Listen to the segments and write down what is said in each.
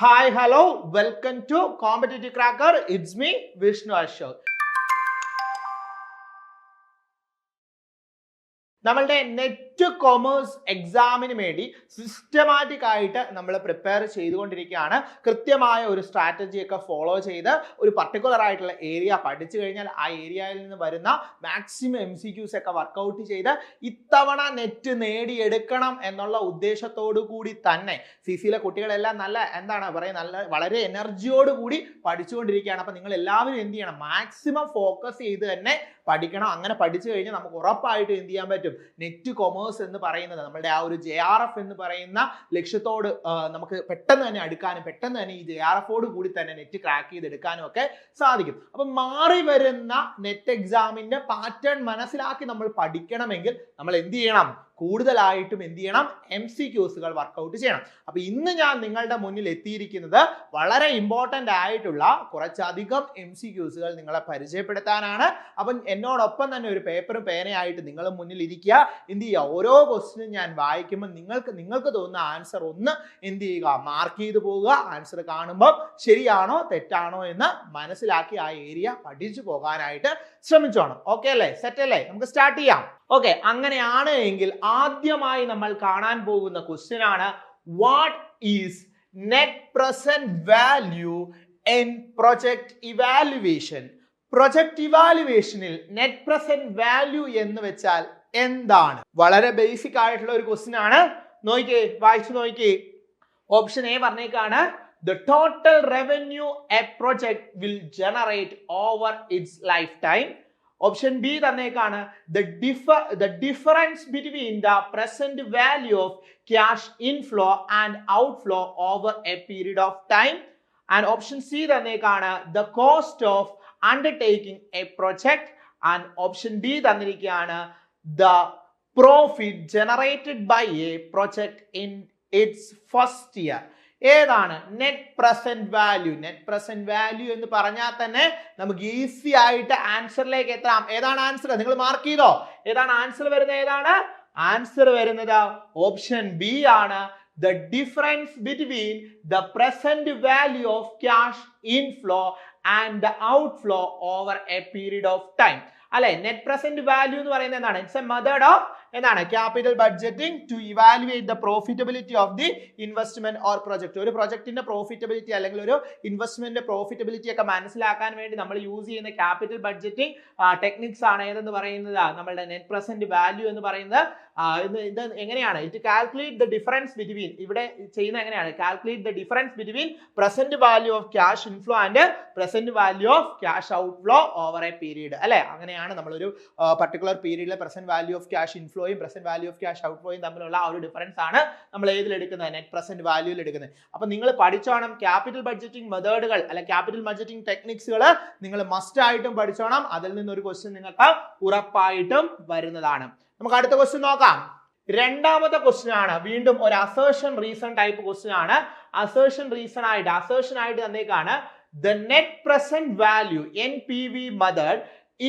Hi, hello, welcome to Competitive Cracker. It's me, Vishnu Ashok. നമ്മളുടെ net commerce എക്സാമിന് വേണ്ടി systematic ആയിട്ട് നമ്മൾ പ്രിപ്പയർ ചെയ്തുകൊണ്ടിരിക്കുകയാണ്. കൃത്യമായ ഒരു സ്ട്രാറ്റജി ഒക്കെ ഫോളോ ചെയ്ത് ഒരു പർട്ടിക്കുലർ ആയിട്ടുള്ള ഏരിയ പഠിച്ചു കഴിഞ്ഞാൽ ആ ഏരിയയിൽ നിന്ന് വരുന്ന മാക്സിമം MCQs ഒക്കെ വർക്കൗട്ട് ചെയ്ത് ഇത്തവണ നെറ്റ് നേടിയെടുക്കണം എന്നുള്ള ഉദ്ദേശത്തോടു കൂടി തന്നെ CCയിലെ കുട്ടികളെല്ലാം നല്ല വളരെ എനർജിയോട് കൂടി പഠിച്ചുകൊണ്ടിരിക്കുകയാണ്. അപ്പം നിങ്ങൾ എല്ലാവരും എന്ത് ചെയ്യണം, മാക്സിമം ഫോക്കസ് ചെയ്ത് തന്നെ പഠിക്കണം. അങ്ങനെ പഠിച്ചു കഴിഞ്ഞാൽ നമുക്ക് ഉറപ്പായിട്ട് എന്ത് ചെയ്യാൻ പറ്റും, നെറ്റ് കൊമേഴ്സ് എന്ന് പറയുന്നത് നമ്മളുടെ ആ ഒരു JRF എന്ന് പറയുന്ന ലക്ഷ്യത്തോട് നമുക്ക് പെട്ടെന്ന് തന്നെ അടുക്കാനും പെട്ടെന്ന് തന്നെ ഈ JRFോട് കൂടി തന്നെ നെറ്റ് ക്രാക്ക് ചെയ്തെടുക്കാനും ഒക്കെ സാധിക്കും. അപ്പം മാറി വരുന്ന നെറ്റ് എക്സാമിന്റെ പാറ്റേൺ മനസ്സിലാക്കി നമ്മൾ പഠിക്കണമെങ്കിൽ നമ്മൾ എന്ത് ചെയ്യണം, കൂടുതലായിട്ടും എന്ത് ചെയ്യണം, MCQsകൾ വർക്കൗട്ട് ചെയ്യണം. അപ്പൊ ഇന്ന് ഞാൻ നിങ്ങളുടെ മുന്നിൽ എത്തിയിരിക്കുന്നത് വളരെ ഇമ്പോർട്ടന്റ് ആയിട്ടുള്ള കുറച്ചധികം MCQsകൾ നിങ്ങളെ പരിചയപ്പെടുത്താനാണ്. അപ്പം എന്നോടൊപ്പം തന്നെ ഒരു പേപ്പറും പേനയായിട്ട് നിങ്ങൾ മുന്നിൽ ഇരിക്കുക. എന്ത് ചെയ്യുക, ഓരോ ക്വസ്റ്റിനും ഞാൻ വായിക്കുമ്പോൾ നിങ്ങൾക്ക് തോന്നുന്ന ആൻസർ ഒന്ന് എന്ത് ചെയ്യുക, മാർക്ക് ചെയ്ത് പോവുക. ആൻസർ കാണുമ്പോൾ ശരിയാണോ തെറ്റാണോ എന്ന് മനസ്സിലാക്കി ആ ഏരിയ പഠിച്ചു പോകാനായിട്ട് ശ്രമിച്ചോണം. ഓക്കെ അല്ലേ, സെറ്റ് അല്ലേ? നമുക്ക് സ്റ്റാർട്ട് ചെയ്യാം. ഓക്കെ, അങ്ങനെയാണ് എങ്കിൽ ആദ്യമായി നമ്മൾ കാണാൻ പോകുന്ന ക്വസ്റ്റ്യൻ ആണ്, what is net present value in project evaluation? Project ഇവാലുവേഷനിൽ നെറ്റ് പ്രസന്റ് വാല്യൂ എന്ന് വെച്ചാൽ എന്താണ്? വളരെ ബേസിക് ആയിട്ടുള്ള ഒരു ക്വസ്റ്റ്യൻ ആണ്. നോക്കിക്കേ, വായിച്ചു നോക്കിക്കേ. ഓപ്ഷൻ എ പറഞ്ഞേക്കാണ്, the total revenue a project will generate over its lifetime. Option B തന്നേക്കാണ്, the difference between the present value of cash inflow and outflow over a period of time. And option C തന്നേക്കാണ്, the cost of undertaking a project. And option D തന്നിരിക്കുകയാണ്, the profit generated by a project in its first year. ഏതാണ് net present value? Net present value എന്ന് പറഞ്ഞാൽ തന്നെ നമുക്ക് easy ആയിട്ട് ആൻസറിലേക്ക് എത്താം. ഏതാണ് answer? നിങ്ങൾ മാർക്ക് ചെയ്തോ? ഏതാണ് ആൻസർ വരുന്നത്? ഏതാണ് ആൻസർ വരുന്നത്? ഓപ്ഷൻ ബി ആണ്, the difference between the present value of cash inflow and the outflow over a period of time. അല്ലെ, നെറ്റ് പ്രസന്റ് വാല്യൂ എന്ന് പറയുന്നത് എന്താണ്? ഇറ്റ്സ് എ മെത്തേഡ് ഓഫ് എന്താണ്, capital budgeting to evaluate the profitability of the investment or project. ഒരു പ്രൊജക്ടിന്റെ profitability അല്ലെങ്കിൽ ഒരു investment profitability ഒക്കെ മനസ്സിലാക്കാൻ വേണ്ടി നമ്മൾ യൂസ് ചെയ്യുന്ന ക്യാപിറ്റൽ ബഡ്ജറ്റിംഗ് ടെക്നിക്സ് ആണ് ഏതെന്ന് പറയുന്നത്, നമ്മളുടെ നെറ്റ് പ്രസന്റ് വാല്യൂ എന്ന് പറയുന്നത്. ഇത് എങ്ങനെയാണ്? It calculate the difference between, ഇവിടെ ചെയ്യുന്ന എങ്ങനെയാണ്, calculate the difference between present value of cash inflow and present value of cash outflow over a period. അല്ലെ, അങ്ങനെയാണ് നമ്മളൊരു പർട്ടിക്കുലർ പീരീഡിലെ പ്രസന്റ് വാല്യൂ ഓഫ് ക്യാഷ് ഇൻഫ്ലോയും പ്രസന്റ് വാല്യൂ ഓഫ് ക്യാഷ് ഔട്ട്ഫ്ലോയും തമ്മിലുള്ള ആ ഒരു ഡിഫറൻസ് ആണ് നമ്മൾ ഏതിൽ എടുക്കുന്നത്, നെറ്റ് പ്രസന്റ് വാല്യൂയിൽ എടുക്കുന്നത്. അപ്പൊ നിങ്ങൾ പഠിച്ചോണം ക്യാപിറ്റൽ ബഡ്ജറ്റിംഗ് മെത്തേഡുകൾ അല്ലെ ക്യാപിറ്റൽ ബഡ്ജറ്റിംഗ് ടെക്നിക്സുകൾ നിങ്ങൾ മസ്റ്റ് ആയിട്ടും പഠിച്ചോണം. അതിൽ നിന്നൊരു ക്വസ്റ്റ്യൻ നിങ്ങൾക്ക് ഉറപ്പായിട്ടും വരുന്നതാണ്. നമുക്ക് അടുത്ത ക്വസ്റ്റ്യൻ നോക്കാം. രണ്ടാമത്തെ ക്വസ്റ്റ്യൻ ആണ് വീണ്ടും ഒരു അസേർഷൻ റീസൺ ടൈപ്പ് ക്വസ്റ്റ്യൻ ആണ്. അസേർഷൻ ആയിട്ട് തന്നേക്കാണ്, the net present value NPV method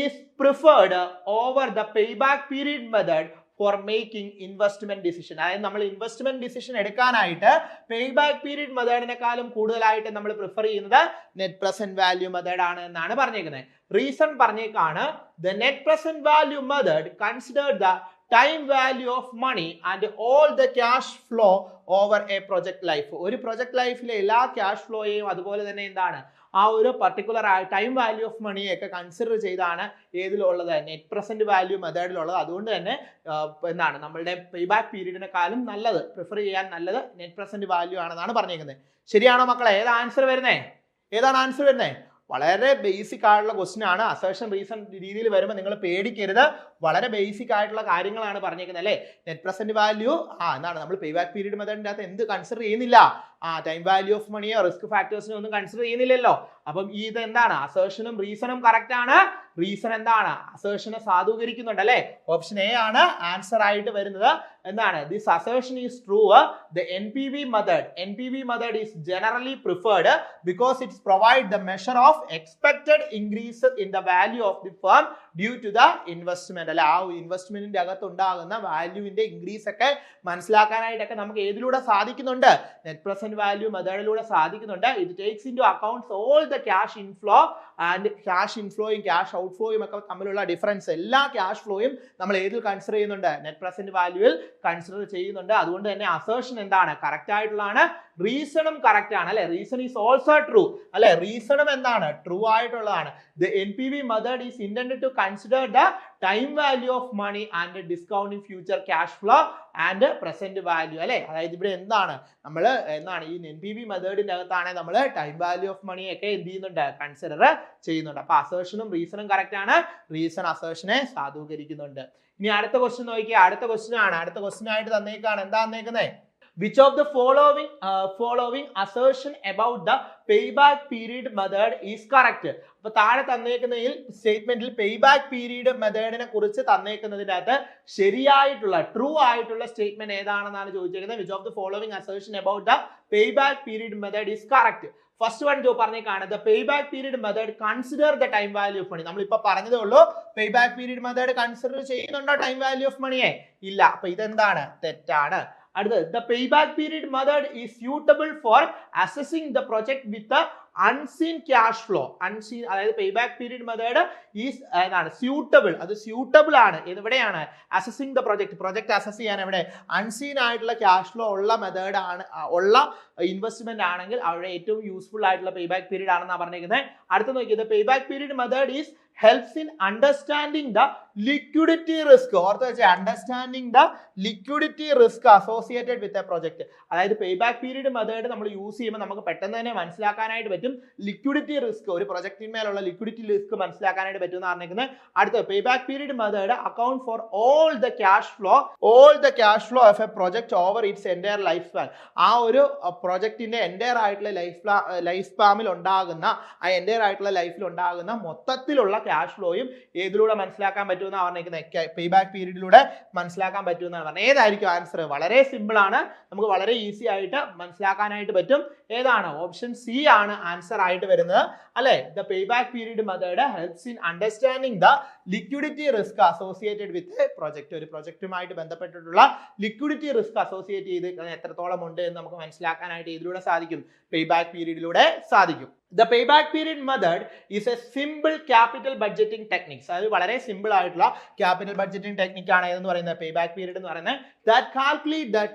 is preferred over the payback period method for making investment decision. അതായത് നമ്മൾ ഇൻവെസ്റ്റ്മെന്റ് ഡിസിഷൻ എടുക്കാനായിട്ട് പേബാക്ക് പീരീഡ് മെത്തേഡിനെക്കാളും കൂടുതലായിട്ട് നമ്മൾ പ്രിഫർ ചെയ്യുന്നത് നെറ്റ് പ്രസന്റ് വാല്യൂ മെത്തേഡ് ആണ് എന്നാണ് പറഞ്ഞേക്കുന്നത്. റീസൺ പറഞ്ഞേക്കാണ്, the net present value method considered the time value of money and all the cash flow over a project life. ഒരു പ്രൊജക്ട് ലൈഫിലെ എല്ലാ ക്യാഷ് ഫ്ലോയെയും അതുപോലെ തന്നെ എന്താണ് ആ ഒരു പർട്ടിക്കുലർ ടൈം വാല്യൂ ഓഫ് മണിയൊക്കെ കൺസിഡർ ചെയ്താണ് ഏതിലുള്ളത്, നെറ്റ് പ്രസന്റ് വാല്യൂ മെത്തേഡിലുള്ളത്. അതുകൊണ്ട് തന്നെ എന്താണ് നമ്മളുടെ പേബാക്ക് പീരീഡിനെക്കാളും നല്ലത്, പ്രിഫർ ചെയ്യാൻ നല്ലത് നെറ്റ് പ്രസന്റ് വാല്യൂ ആണെന്നാണ് പറഞ്ഞേക്കുന്നത്. ശരിയാണോ മക്കളെ? ഏതാണ് ആൻസർ വരുന്നത്? വളരെ ബേസിക് ആയിട്ടുള്ള ക്വസ്റ്റ്യൻ ആണ്. അസേർഷൻ റീസൺ രീതിയിൽ വരുമ്പോൾ നിങ്ങൾ പേടിക്കരുത്. വളരെ ബേസിക് ആയിട്ടുള്ള കാര്യങ്ങളാണ് പറഞ്ഞേക്കുന്നത് അല്ലേ. നെറ്റ് പ്രസന്റ് വാല്യൂ എന്താണ് നമ്മൾ പേബാക്ക് പീരീഡ് മെത്തേഡിന്റെ അകത്ത് എന്ത് കൺസിഡർ ചെയ്യുന്നില്ല, ടൈം വാല്യൂ ഓഫ് മണിയോ റിസ്ക് ഫാക്ടേഴ്സിനോ ഒന്നും കൺസിഡർ ചെയ്യുന്നില്ലല്ലോ. അപ്പം ഇത് എന്താണ്, അസേർഷനും റീസണും കറക്റ്റ് ആണ്. റീസൺ എന്താണ്? അസേർഷനെ സാധൂകരിക്കുന്നുണ്ട് അല്ലെ? ഓപ്ഷൻ എ ആണ് ആൻസർ ആയിട്ട് വരുന്നത്. എന്താണ്? This assertion is true. The NPV method is generally preferred because it provides the measure of expected increase in the value of the firm due to the investment. അല്ലെ, ആ ഇൻവെസ്റ്റ്മെന്റിന്റെ അകത്ത് ഉണ്ടാകുന്ന വാല്യൂവിന്റെ increase ഒക്കെ മനസ്സിലാക്കാനായിട്ടൊക്കെ നമുക്ക് ഏതിലൂടെ സാധിക്കുന്നുണ്ട്? നെറ്റ് പ്രസന്റ് വാല്യൂ മെത്തേഡിലൂടെ സാധിക്കുന്നുണ്ട്. It takes in to accounts all the cash inflow and cash ഇൻഫ്ലോയും ക്യാഷ് ഔട്ട്ഫ്ലോയും ഒക്കെ തമ്മിലുള്ള ഡിഫറൻസ്, എല്ലാ ക്യാഷ് ഫ്ലോയും നമ്മൾ ഏതിൽ കൺസിഡർ ചെയ്യുന്നുണ്ട്? നെറ്റ് പ്രസന്റ് വാല്യൂവിൽ കൺസിഡർ ചെയ്യുന്നുണ്ട്. അതുകൊണ്ട് തന്നെ അസേർഷൻ എന്താണ്? കറക്റ്റ് ആയിട്ടുള്ളതാണ്. റീസണും കറക്റ്റ് ആണ് അല്ലെ? റീസൺ ഈസ് ഓൾസോ ട്രൂ അല്ലെ? റീസണും എന്താണ്? ട്രൂ ആയിട്ടുള്ളതാണ്. The NPV method is intended to consider the time value of money and discounting future cash flow and present value അല്ലെ? അതായത് ഇവിടെ എന്താണ് നമ്മൾ എന്താണ് ഈ NPV മെത്തേഡിന്റെ അകത്താണ് നമ്മൾ ടൈം വാല്യൂ ഓഫ് മണി ഒക്കെ എന്ത് ചെയ്യുന്നുണ്ട്? കൺസിഡർ ചെയ്യുന്നുണ്ട്. അപ്പൊ അസേർഷനും റീസണും കറക്റ്റ് ആണ്. റീസൺ അസേർഷനെ സാധൂകരിക്കുന്നുണ്ട്. ഇനി അടുത്ത ക്വസ്റ്റ്യൻ നോക്കിയാൽ അടുത്ത ക്വസ്റ്റ്യൻ ആയിട്ട് തന്നേക്കാണ്. എന്താ തന്നേക്കുന്നത്? Which of the following assertion about the payback period method is correct? അപ്പൊ താഴെ തന്നേക്കുന്നതിൽ സ്റ്റേറ്റ്മെന്റിൽ പേബാക്ക് പീരീഡ് മെത്തേഡിനെ കുറിച്ച് തന്നേക്കുന്നതിന്റെ അകത്ത് ശരിയായിട്ടുള്ള ട്രൂ ആയിട്ടുള്ള സ്റ്റേറ്റ്മെന്റ് ഏതാണെന്നാണ് ചോദിച്ചിരിക്കുന്നത്. Which of the following assertion about the payback period method is correct? First one പറഞ്ഞേക്കാണ് the payback period method consider the time value of money. നമ്മൾ ഇപ്പൊ പറഞ്ഞതേ ഉള്ളൂ. പേബാക്ക് പീരീഡ് മെത്തേഡ് കൺസിഡർ ചെയ്യുന്നുണ്ടോ ടൈം വാല്യൂ ഓഫ് മണിയെ? ഇല്ല. അപ്പൊ ഇതെന്താണ്? തെറ്റാണ്. അടുത്തത് the payback period method is suitable for assessing the project with the unseen cash flow. unseen അതായത് പേബാക്ക് പീരീഡ് മെത്തേഡ് ഈസ് എന്താണ്? സ്യൂട്ടബിൾ. അത് സ്യൂട്ടബിൾ ആണ്. എവിടെയാണ്? അസസിങ് ദ പ്രൊജക്ട് അസസ് ചെയ്യാൻ എവിടെ? അൺസീൻ ആയിട്ടുള്ള ക്യാഷ് ഫ്ലോ ഉള്ള മെത്തേഡ് ആണ്, ഉള്ള ഇൻവെസ്റ്റ്മെന്റ് ആണെങ്കിൽ അവിടെ ഏറ്റവും യൂസ്ഫുൾ ആയിട്ടുള്ള പേബാക്ക് പീരീഡ് ആണെന്നാണ് പറഞ്ഞിരിക്കുന്നത്. അടുത്ത നോക്കിയത് payback period method is helps in understanding the liquidity risk. ഓർത്ത് വെച്ചാൽ understanding the liquidity risk associated with a project. അതായത് പേബാക്ക് പീരീഡ് മെത്തേഡ് നമ്മൾ യൂസ് ചെയ്യുമ്പോൾ നമുക്ക് പെട്ടെന്ന് തന്നെ മനസ്സിലാക്കാനായിട്ട് പറ്റും ലിക്വിഡിറ്റി റിസ്ക്, ഒരു പ്രൊജക്റ്റിന്മേലുള്ള ലിക്വിഡിറ്റി റിസ്ക് മനസ്സിലാക്കാനായിട്ട് പറ്റും എന്ന് പറഞ്ഞിരിക്കുന്നത്. അടുത്ത payback period method account for all the cash flow of A project over it's entire life span. ആ ഒരു പ്രൊജക്ടിന്റെ എൻറ്റയർ ആയിട്ടുള്ള ലൈഫ് സ്പാമിൽ ഉണ്ടാകുന്ന ലൈഫിൽ ഉണ്ടാകുന്ന മൊത്തത്തിലുള്ള ക്യാഷ് ഫ്ലോയും ഏതിലൂടെ മനസ്സിലാക്കാൻ പറ്റുമെന്നാണ് പറഞ്ഞിരിക്കുന്നത്? പേബാക്ക് പീരീഡിലൂടെ മനസ്സിലാക്കാൻ പറ്റുമെന്നാണ് പറഞ്ഞത്. ഏതായിരിക്കും ആൻസർ? വളരെ സിമ്പിൾ ആണ്, നമുക്ക് വളരെ ഈസി ആയിട്ട് മനസ്സിലാക്കാനായിട്ട് പറ്റും. ഏതാണ്? ഓപ്ഷൻ സി ആണ് ആൻസർ ആയിട്ട് വരുന്നത് അല്ലെ? The payback period method helps in understanding the liquidity risk associated with project. ഒരു പ്രൊജക്റ്റുമായിട്ട് ബന്ധപ്പെട്ടിട്ടുള്ള ലിക്വിഡിറ്റി റിസ്ക് അസോസിയേറ്റ് ചെയ്ത് എത്രത്തോളം ഉണ്ട് എന്ന് നമുക്ക് മനസ്സിലാക്കാനായിട്ട് ഇതിലൂടെ സാധിക്കും? പേബാക്ക് പീരീഡിലൂടെ സാധിക്കും. The payback period method is a simple capital budgeting techniques. അത് വളരെ സിമ്പിൾ ആയിട്ടുള്ള ക്യാപിറ്റൽ ബഡ്ജറ്റിംഗ് ടെക്നിക് ആണ് എന്ന് പറയുന്നത് പേബാക്ക് പീരീഡ് എന്ന് പറയുന്നത്. That calculate the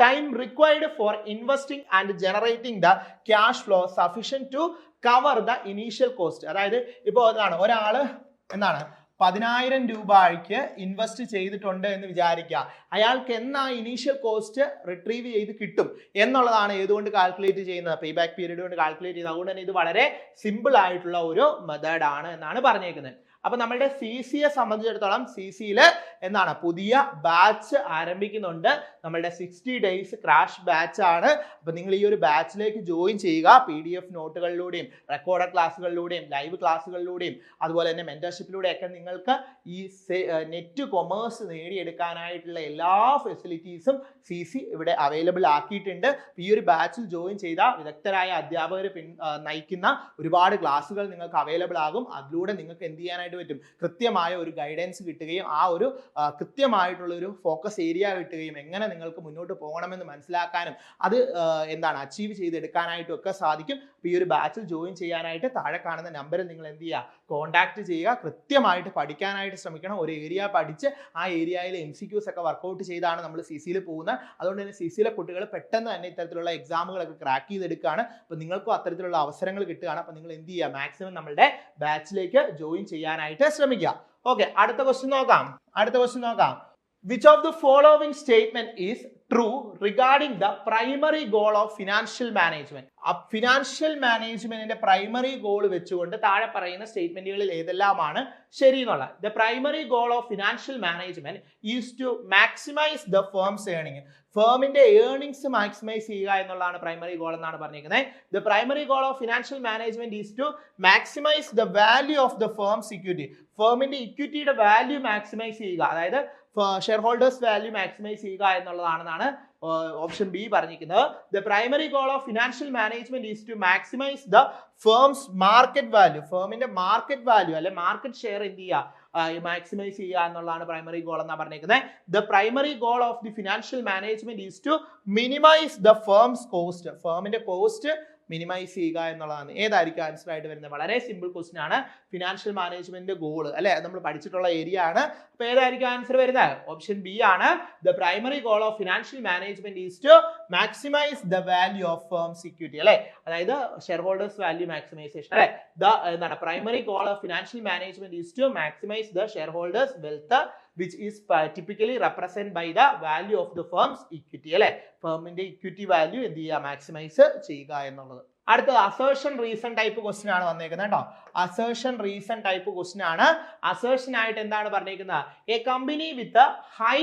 time required for investing and generating the cash flow sufficient to cover the initial cost. അതായത് ഇപ്പോൾ ഒരാള് 10,000 രൂപയ്ക്ക് ഇൻവെസ്റ്റ് ചെയ്തിട്ടുണ്ട് എന്ന് വിചാരിക്കുക. അയാൾക്ക് എന്നാ ഇനീഷ്യൽ കോസ്റ്റ് റിട്രീവ് ചെയ്ത് കിട്ടും എന്നുള്ളതാണ് ഏതുകൊണ്ട് കാൽക്കുലേറ്റ് ചെയ്യുന്നത്? പേബാക്ക് പീരീഡ് കൊണ്ട് കാൽക്കുലേറ്റ് ചെയ്യുന്നത്. അതുകൊണ്ട് തന്നെ ഇത് വളരെ സിമ്പിൾ ആയിട്ടുള്ള ഒരു മെത്തേഡ് ആണ് എന്നാണ് പറഞ്ഞേക്കുന്നത്. അപ്പൊ നമ്മളുടെ CCയെ സംബന്ധിച്ചിടത്തോളം CCയിൽ പുതിയ ബാച്ച് ആരംഭിക്കുന്നുണ്ട്. നമ്മളുടെ 60 days ക്രാഷ് ബാച്ച് ആണ്. അപ്പൊ നിങ്ങൾ ഈ ഒരു ബാച്ചിലേക്ക് ജോയിൻ ചെയ്യുക. PDF നോട്ടുകളിലൂടെയും റെക്കോർഡഡ് ക്ലാസ്സുകളിലൂടെയും ലൈവ് ക്ലാസ്സുകളിലൂടെയും അതുപോലെ തന്നെ മെന്റർഷിപ്പിലൂടെ ഒക്കെ നിങ്ങൾക്ക് ഈ നെറ്റ് കൊമേഴ്സ് നേടിയെടുക്കാനായിട്ടുള്ള എല്ലാ ഫെസിലിറ്റീസും CC ഇവിടെ അവൈലബിൾ ആക്കിയിട്ടുണ്ട്. ഈ ഒരു ബാച്ചിൽ ജോയിൻ ചെയ്ത വിദഗ്ധരായ അധ്യാപകർ നയിക്കുന്ന ഒരുപാട് ക്ലാസ്സുകൾ നിങ്ങൾക്ക് അവൈലബിൾ ആകും. അതിലൂടെ നിങ്ങൾക്ക് എന്ത് ചെയ്യാനായിട്ട് പറ്റും? കൃത്യമായ ഒരു ഗൈഡൻസ് കിട്ടുകയും ആ ഒരു കൃത്യമായിട്ടുള്ള ഒരു ഫോക്കസ് ഏരിയ കിട്ടുകയും എങ്ങനെ നിങ്ങൾക്ക് മുന്നോട്ട് പോകണമെന്ന് മനസ്സിലാക്കാനും അത് അച്ചീവ് ചെയ്തെടുക്കാനായിട്ടും ഒക്കെ സാധിക്കും. ഈ ഒരു ബാച്ചിൽ ജോയിൻ ചെയ്യാനായിട്ട് താഴെ കാണുന്ന നമ്പറിൽ നിങ്ങൾ എന്ത് ചെയ്യുക? കോൺടാക്ട് ചെയ്യുക. കൃത്യമായിട്ട് പഠിക്കാനായിട്ട് ശ്രമിക്കണം. ഒരു ഏരിയ പഠിച്ച് ആ ഏരിയയിലെ MCQs ഒക്കെ വർക്കൗട്ട് ചെയ്താണ് നമ്മൾ CCയിൽ പോകുന്നത്. അതുകൊണ്ട് തന്നെ CCയിലെ കുട്ടികൾ പെട്ടെന്ന് തന്നെ ഇത്തരത്തിലുള്ള എക്സാമുകളൊക്കെ ക്രാക്ക് ചെയ്തെടുക്കുകയാണ്. അപ്പോൾ നിങ്ങൾക്കും അത്തരത്തിലുള്ള അവസരങ്ങൾ കിട്ടുകയാണ്. അപ്പോൾ നിങ്ങൾ എന്ത് ചെയ്യുക? മാക്സിമം നമ്മളുടെ ബാച്ചിലേക്ക് ജോയിൻ ചെയ്യാനായിട്ട് ശ്രമിക്കുക. ഓക്കെ, അടുത്ത ക്വസ്റ്റ്യൻ നോക്കാം. Which of the following statement is true regarding the primary goal of financial management? Financial മാനേജ്മെന്റിന്റെ പ്രൈമറി ഗോൾ വെച്ചുകൊണ്ട് താഴെ പറയുന്ന സ്റ്റേറ്റ്മെന്റുകളിൽ ഏതെല്ലാമാണ് ശരി എന്നുള്ള. The primary goal of financial management is to maximise the firm's earning. ഫേമിന്റെ ഏർണിംഗ്സ് മാക്സിമൈസ് ചെയ്യുക എന്നുള്ളതാണ് പ്രൈമറി ഗോൾ എന്നാണ് പറഞ്ഞിരിക്കുന്നത്. The primary goal of financial management is to maximise the value of the firm's equity. ഫേമിന്റെ ഇക്വിറ്റിയുടെ value maximise ചെയ്യുക, അതായത് shareholders value maximise ചെയ്യുക എന്നുള്ളതാണെന്നാണ് ഓപ്ഷൻ ബി പറഞ്ഞിരിക്കുന്നത്. The primary goal of financial management is to maximise the firm's market value. ഫേമിന്റെ market value അല്ലെ market share എന്ത് ചെയ്യുക, മാക്സിമൈസ് ചെയ്യുക എന്നുള്ളതാണ് പ്രൈമറി ഗോൾ എന്നാണ് പറഞ്ഞിരിക്കുന്നത്. The primary goal of the financial management is to minimise the firm's cost. ഫേമിന്റെ cost minimise ചെയ്യുക എന്നുള്ളതാണ്. ഏതായിരിക്കും ആൻസർ ആയിട്ട് വരുന്നത്? വളരെ സിമ്പിൾ ക്വസ്റ്റ്യൻ ആണ്. ഫിനാൻഷ്യൽ മാനേജ്മെന്റ് ഗോൾ അല്ലെ, നമ്മൾ പഠിച്ചിട്ടുള്ള ഏരിയ ആണ്. അപ്പൊ ഏതായിരിക്കും ആൻസർ വരുന്നത്? ഓപ്ഷൻ ബി ആണ്. The primary goal of financial management is to maximise the value of firm's equity അല്ലെ, അതായത് ഷെയർ ഹോൾഡേഴ്സ് വാല്യൂ മാക്സിമൈസേഷൻ അല്ലെ. എന്താണ് primary goal of financial management is to maximise the shareholders wealth which is typically represented by the value of the firm's equity അല്ലെ. ഫേമിന്റെ equity value എന്ത് ചെയ്യുക, maximise ചെയ്യുക എന്നുള്ളത്. അടുത്തത് അസേർഷൻ റീസൺ ടൈപ്പ് ക്വസ്റ്റ്യൻ ആണ് വന്നേക്കുന്നത് കേട്ടോ. അസേർഷൻ റീസൺ ടൈപ്പ് ക്വസ്റ്റ്യൻ ആണ്. അസേർഷൻ ആയിട്ട് എന്താണ് പറഞ്ഞിരിക്കുന്നത്? A company with high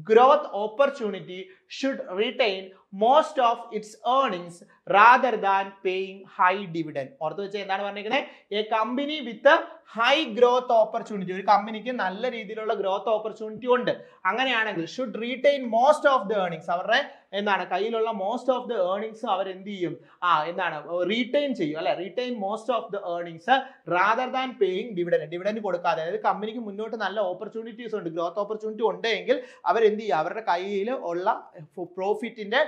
growth opportunity should retain most of its earnings rather than paying high dividend. ഓർത്ത് വെച്ചാൽ എന്താണ് പറഞ്ഞിരിക്കുന്നത്? A company with high growth opportunity, ഒരു കമ്പനിക്ക് നല്ല രീതിയിലുള്ള ഗ്രോത്ത് ഓപ്പർച്യൂണിറ്റി ഉണ്ട്, അങ്ങനെയാണെങ്കിൽ should retain most of the earnings, അവരുടെ എന്താണ് കയ്യിലുള്ള മോസ്റ്റ് ഓഫ് ദ ഏർണിങ്സ് അവർ എന്ത് ചെയ്യും, എന്താണ് റീറ്റെയിൻ ചെയ്യും അല്ലെ. Retain most of the earnings rather than paying dividend. Dividend കൊടുക്കാതെ, അതായത് കമ്പനിക്ക് മുന്നോട്ട് നല്ല ഓപ്പർച്യൂണിറ്റീസ് ഉണ്ട്, ഗ്രോത്ത് ഓപ്പർച്യൂണിറ്റി ഉണ്ടെങ്കിൽ അവരെന്ത് ചെയ്യും, അവരുടെ കയ്യിൽ ഉള്ള പ്രോഫിറ്റിന്റെ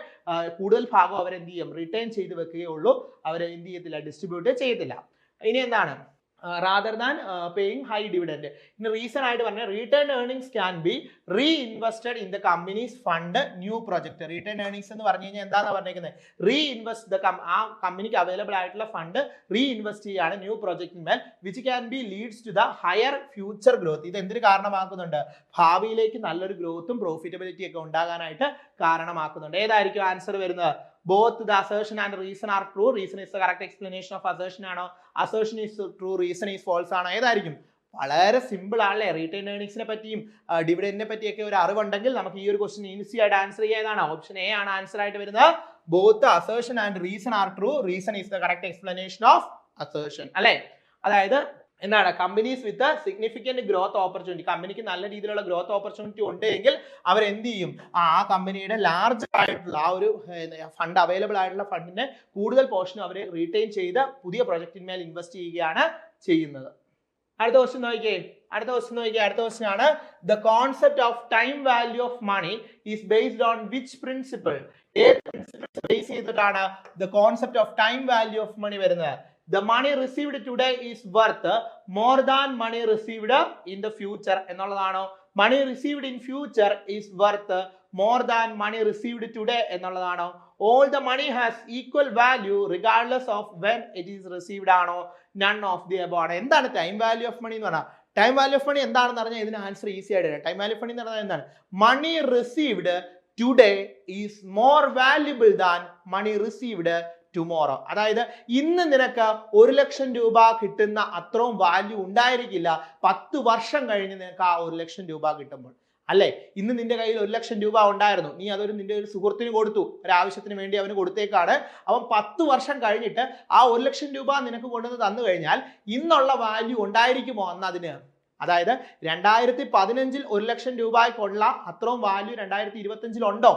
കൂടുതൽ ഭാഗം അവരെന്ത് ചെയ്യും, റിട്ടേൺ ചെയ്ത് വെക്കുകയുള്ളൂ, അവർ എന്ത് ചെയ്യത്തില്ല, ഡിസ്ട്രിബ്യൂട്ട് ചെയ്യത്തില്ല. ഇനി എന്താണ് rather than paying high dividend. In reason ആയിട്ട് പറഞ്ഞ return earnings can be reinvested in the company's fund new project. Return earnings എന്ന് പറഞ്ഞു കഴിഞ്ഞാൽ എന്താണെന്ന് പറഞ്ഞിരിക്കുന്നത്? റീഇൻവെസ്റ്റ് ദ ആ കമ്പനിക്ക് അവൈലബിൾ ആയിട്ടുള്ള ഫണ്ട് റീഇൻവെസ്റ്റ് ചെയ്യാണ് ന്യൂ പ്രൊജക്ടിന്മേൽ, which can be leads to the higher future growth. ഇത് എന്തിന് കാരണമാക്കുന്നുണ്ട്? ഭാവിയിലേക്ക് നല്ലൊരു ഗ്രോത്തും പ്രോഫിറ്റബിലിറ്റി ഒക്കെ ഉണ്ടാകാനായിട്ട് കാരണമാക്കുന്നുണ്ട്. ഏതായിരിക്കും ആൻസർ വരുന്നത്? Both the assertion and reason are true. Reason is the correct explanation of assertion ആണോ? Assertion is true, reason is false ആണോ? ഏതായിരിക്കും? വളരെ സിമ്പിൾ ആണല്ലേ. റീറ്റെയിൻ ഏർണിങ്സിനെ പറ്റിയും ഡിവിഡൻഡിനെ പറ്റിയൊക്കെ ഒരു അറിവുണ്ടെങ്കിൽ നമുക്ക് ഈ ഒരു ക്വസ്റ്റ്യൻ ഈസി ആയിട്ട് ആൻസർ ചെയ്യാതാണ്. ഓപ്ഷൻ എ ആണ് ആൻസർ ആയിട്ട് വരുന്നത്. Both the assertion and reason are true. Reason is the correct explanation of assertion അല്ലെ. അതായത് എന്താണ്, കമ്പനീസ് വിത്ത് സിഗ്നിഫിക്കന്റ് ഗ്രോത്ത് ഓപ്പർച്യൂണിറ്റി, കമ്പനിക്ക് നല്ല രീതിയിലുള്ള ഗ്രോത്ത് ഓപ്പർച്യൂണിറ്റി ഉണ്ടെങ്കിൽ അവർ എന്ത് ചെയ്യും, ആ കമ്പനിയുടെ ലാർജ് ആയിട്ടുള്ള ആ ഒരു ഫണ്ട് അവൈലബിൾ ആയിട്ടുള്ള ഫണ്ടിന്റെ കൂടുതൽ പോർഷൻ അവർ റീറ്റെയിൻ ചെയ്ത് പുതിയ പ്രൊജക്ടിന്മേൽ ഇൻവെസ്റ്റ് ചെയ്യുകയാണ് ചെയ്യുന്നത്. അടുത്ത ക്വസ്റ്റ്യൻ നോക്കിയേ. അടുത്ത ക്വസ്റ്റ്യൻ ആണ്, the concept of time value of money is based on which principle? ഏത് പ്രിൻസിപ്പിൾ ബേസ് ചെയ്തിട്ടാണ് the concept of time value of money വരുന്നത്? The money received today is worth more than money received in the future എന്നുള്ളതാണോ? Money received in future is worth more than money received today എന്നുള്ളതാണോ? All the money has equal value regardless of when it is received ആണോ? None of the above. എന്താണ് time value of മണി എന്ന് പറഞ്ഞാൽ? Time value of മണി എന്താണെന്ന് പറഞ്ഞാൽ ഇതിന് answer easy ആയിട്ട് വരാം. Time value of മണി എന്ന് പറഞ്ഞാൽ എന്താണ്? Money received today is more valuable than money received tomorrow. അതായത് ഇന്ന് നിനക്ക് 1 ലക്ഷം രൂപ കിട്ടുന്ന അത്രയും വാല്യൂ ഉണ്ടായിരിക്കില്ല 10 വർഷം കഴിഞ്ഞ് നിനക്ക് ആ 1 ലക്ഷം രൂപ കിട്ടുമ്പോൾ അല്ലെ. ഇന്ന് നിന്റെ കയ്യിൽ 1 ലക്ഷം രൂപ ഉണ്ടായിരുന്നു, നീ അതൊരു നിന്റെ ഒരു സുഹൃത്തിന് കൊടുത്തു, ഒരാവശ്യത്തിന് വേണ്ടി അവന് കൊടുത്തേക്കാണ്. അവൻ 10 വർഷം കഴിഞ്ഞിട്ട് ആ 1 ലക്ഷം രൂപ നിനക്ക് കൊണ്ടുവന്ന് തന്നു കഴിഞ്ഞാൽ ഇന്നുള്ള വാല്യൂ ഉണ്ടായിരിക്കുമോ അന്ന് അതിന്? അതായത് 2015 1 ലക്ഷം രൂപയ്ക്കുള്ള അത്രയും വാല്യൂ 2025 ഉണ്ടോ?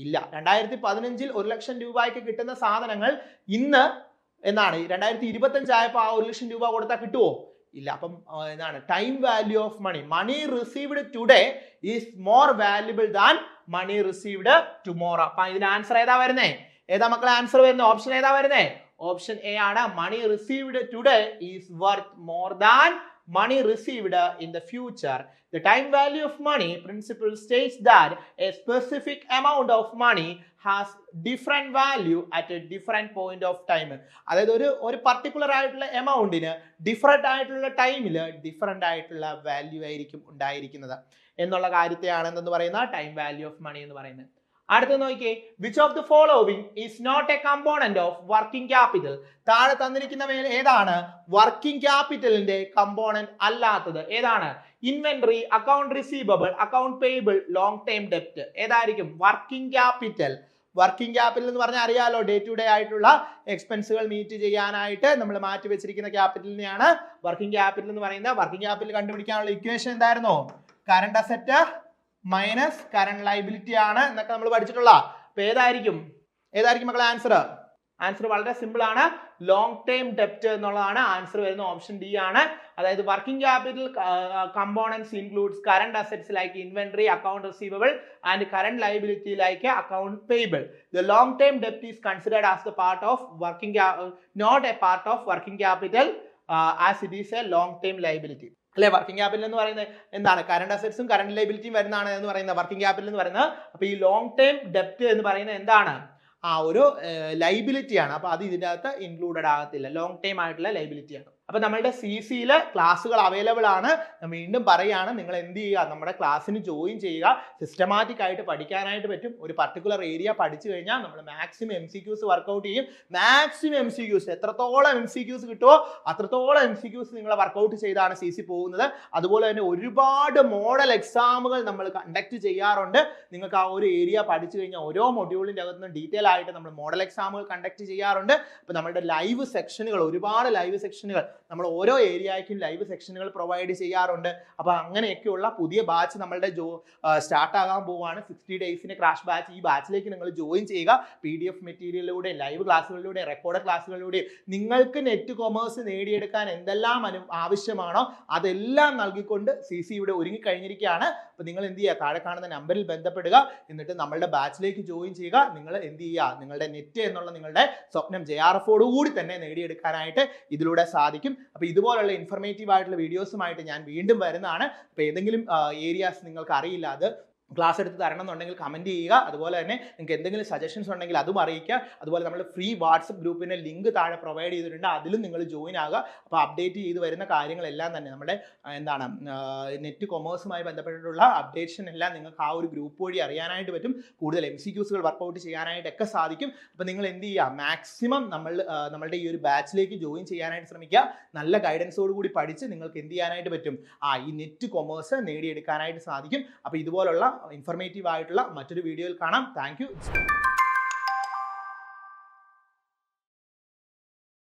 ഇല്ല. 2015 1 ലക്ഷം രൂപയ്ക്ക് കിട്ടുന്ന സാധനങ്ങൾ ഇന്ന് എന്താണ് 2025 ആയപ്പോൾ ആ 1 ലക്ഷം രൂപ കൊടുത്താൽ കിട്ടുമോ? ഇല്ല. അപ്പം എന്താണ് time value of money? Money received today is more valuable than money received tomorrow. അപ്പൊ ഇതിന് ആൻസർ ഏതാ വരുന്നേ? ഏതാ മക്കളെ ആൻസർ വരുന്നത്? ഓപ്ഷൻ ഏതാ വരുന്നേ? ഓപ്ഷൻ എ ആണ്. Money received today is worth more than money received in the future. The time value of money principle states that a specific amount of money has different value at a different point of time. അതായത് ഒരു particular ആയിട്ടുള്ള എമൗണ്ടിന് different ആയിട്ടുള്ള ടൈമിൽ different ആയിട്ടുള്ള value ആയിരിക്കും ഉണ്ടായിരിക്കുന്നത് എന്നുള്ള കാര്യത്തെയാണ് എന്തെന്ന് പറയുന്ന ടൈം വാല്യൂ ഓഫ് മണി എന്ന് പറയുന്നത്. അടുത്ത നോക്കിയേ, which of the following is not a component of working capital. താഴെ തന്നിരിക്കുന്ന ഏതാണ് വർക്കിംഗ് ക്യാപിറ്റലിന്റെ കമ്പോണന്റ് അല്ലാത്തത്? ഏതാണ്? Inventory, account receivable, account payable, long time ഡെപ്റ്റ്. ഏതായിരിക്കും? Working capital. വർക്കിംഗ് ക്യാപിറ്റൽ എന്ന് പറഞ്ഞാൽ അറിയാലോ, ഡേ ടു ഡേ ആയിട്ടുള്ള എക്സ്പെൻസുകൾ മീറ്റ് ചെയ്യാനായിട്ട് നമ്മൾ മാറ്റി വെച്ചിരിക്കുന്ന ക്യാപിറ്റലിനെയാണ് വർക്കിംഗ് ക്യാപിറ്റൽ എന്ന് പറയുന്നത്. വർക്കിംഗ് ക്യാപിറ്റൽ കണ്ടുപിടിക്കാനുള്ള ഇക്വേഷൻ എന്തായിരുന്നു? Current asset minus current liability ആണ് എന്നൊക്കെ നമ്മൾ പഠിച്ചിട്ടുള്ള. അപ്പൊ ഏതായിരിക്കും മക്കളെ ആൻസർ? ആൻസർ വളരെ സിമ്പിൾ ആണ്, ലോങ് ടൈം ഡെപ്റ്റ് എന്നുള്ളതാണ് ആൻസർ വരുന്ന. ഓപ്ഷൻ ഡി ആണ്. അതായത് working capital components includes current assets like inventory, account receivable and current liability like account payable. The long time ഡെപ്റ്റ് is considered as the part of not a part of working capital as it is A long time liability. അല്ലെ, working capital എന്ന് പറയുന്നത് എന്താണ്? Current അസറ്റ്സും current ലൈബിലിറ്റിയും വരുന്നതാണ് എന്ന് പറയുന്നത് working capital എന്ന് പറയുന്നത്. അപ്പൊ ഈ ലോങ് ടൈം ഡെപ്റ്റ് എന്ന് പറയുന്നത് എന്താണ്? ആ ഒരു ലൈബിലിറ്റി ആണ്. അപ്പൊ അത് ഇതിൻ്റെ അകത്ത് ഇൻക്ലൂഡഡ് ആകത്തില്ല, ലോങ് ടൈം ആയിട്ടുള്ള ലൈബിലിറ്റി ആണ്. അപ്പൊ നമ്മളുടെ CC ക്ലാസ്സുകൾ അവൈലബിൾ ആണ്. വീണ്ടും പറയുകയാണ്, നിങ്ങൾ എന്ത് ചെയ്യുക, നമ്മുടെ ക്ലാസ്സിന് ജോയിൻ ചെയ്യുക. സിസ്റ്റമാറ്റിക് ആയിട്ട് പഠിക്കാനായിട്ട് പറ്റും. ഒരു പർട്ടിക്കുലർ ഏരിയ പഠിച്ചു കഴിഞ്ഞാൽ നമ്മൾ മാക്സിമം MCQs വർക്കൗട്ട് ചെയ്യും. മാക്സിമം MCQs എത്രത്തോളം MCQs കിട്ടുമോ അത്രത്തോളം MCQs നിങ്ങൾ വർക്കൗട്ട് ചെയ്താണ് CC പോകുന്നത്. അതുപോലെ തന്നെ ഒരുപാട് മോഡൽ എക്സാമുകൾ നമ്മൾ കണ്ടക്ട് ചെയ്യാറുണ്ട്. നിങ്ങൾക്ക് ആ ഒരു ഏരിയ പഠിച്ചു കഴിഞ്ഞാൽ ഓരോ മൊഡ്യൂളിൻ്റെ അകത്ത് നിന്ന് ഡീറ്റെയിൽ ആയിട്ട് നമ്മൾ മോഡൽ എക്സാമുകൾ കണ്ടക്ട് ചെയ്യാറുണ്ട്. അപ്പോൾ നമ്മുടെ ലൈവ് സെക്ഷനുകൾ, ഒരുപാട് ലൈവ് സെക്ഷനുകൾ നമ്മൾ ഓരോ ഏരിയയ്ക്കും ലൈവ് സെക്ഷനുകൾ പ്രൊവൈഡ് ചെയ്യാറുണ്ട്. അപ്പോൾ അങ്ങനെയൊക്കെയുള്ള പുതിയ ബാച്ച് നമ്മളുടെ സ്റ്റാർട്ട് ആകാൻ പോവുകയാണ്. 60 ഡേയ്സിന്റെ ക്രാഷ് ബാച്ച്. ഈ ബാച്ചിലേക്ക് നിങ്ങൾ ജോയിൻ ചെയ്യുക. PDF മെറ്റീരിയലിലൂടെ, ലൈവ് ക്ലാസ്സുകളിലൂടെ, റെക്കോർഡ് ക്ലാസ്സുകളിലൂടെ നിങ്ങൾക്ക് നെറ്റ് കൊമേഴ്സ് നേടിയെടുക്കാൻ എന്തെല്ലാം ആവശ്യമാണോ അതെല്ലാം നൽകിക്കൊണ്ട് CC ഇവിടെ ഒരുങ്ങിക്കഴിഞ്ഞിരിക്കുകയാണ്. അപ്പോൾ നിങ്ങൾ എന്ത് ചെയ്യുക, താഴെ കാണുന്ന നമ്പറിൽ ബന്ധപ്പെടുക. എന്നിട്ട് നമ്മളുടെ ബാച്ചിലേക്ക് ജോയിൻ ചെയ്യുക. നിങ്ങൾ എന്ത് ചെയ്യുക, നിങ്ങളുടെ നെറ്റ് എന്നുള്ള നിങ്ങളുടെ സ്വപ്നം JRFോട് കൂടി തന്നെ നേടിയെടുക്കാനായിട്ട് ഇതിലൂടെ സാധിക്കും. അപ്പോൾ ഇതുപോലുള്ള ഇൻഫർമേറ്റീവ് ആയിട്ടുള്ള വീഡിയോസുമായിട്ട് ഞാൻ വീണ്ടും വരുന്നതാണ്. അപ്പോൾ ഏതെങ്കിലും ഏരിയാസ് നിങ്ങൾക്ക് അറിയില്ല, അത് ക്ലാസ് എടുത്ത് തരണം എന്നുണ്ടെങ്കിൽ കമൻറ്റ് ചെയ്യുക. അതുപോലെ തന്നെ നിങ്ങൾക്ക് എന്തെങ്കിലും സജഷൻസ് ഉണ്ടെങ്കിൽ അതും അറിയിക്കുക. അതുപോലെ നമ്മൾ ഫ്രീ വാട്സപ്പ് ഗ്രൂപ്പിൻ്റെ ലിങ്ക് താഴെ പ്രൊവൈഡ് ചെയ്തിട്ടുണ്ട്, അതിലും നിങ്ങൾ ജോയിൻ ആകുക. അപ്പോൾ അപ്ഡേറ്റ് ചെയ്ത് വരുന്ന കാര്യങ്ങളെല്ലാം തന്നെ നമ്മുടെ നെറ്റ് കൊമേഴ്സുമായി ബന്ധപ്പെട്ടിട്ടുള്ള അപ്ഡേഷൻ എല്ലാം നിങ്ങൾക്ക് ആ ഒരു ഗ്രൂപ്പ് വഴി അറിയാനായിട്ട് പറ്റും. കൂടുതൽ MCQsകൾ വർക്കൗട്ട് ചെയ്യാനായിട്ടൊക്കെ സാധിക്കും. അപ്പോൾ നിങ്ങൾ എന്ത് ചെയ്യുക, മാക്സിമം നമ്മളുടെ ഈ ഒരു ബാച്ചിലേക്ക് ജോയിൻ ചെയ്യാനായിട്ട് ശ്രമിക്കുക. നല്ല ഗൈഡൻസോട് കൂടി പഠിച്ച് നിങ്ങൾക്ക് എന്ത് ചെയ്യാനായിട്ട് പറ്റും, ഈ നെറ്റ് കൊമേഴ്സ് നേടിയെടുക്കാനായിട്ട് സാധിക്കും. അപ്പോൾ ഇതുപോലുള്ള ഇൻഫർമേറ്റീവ് ആയിട്ടുള്ള മറ്റൊരു വീഡിയോയിൽ കാണാം. Thank you.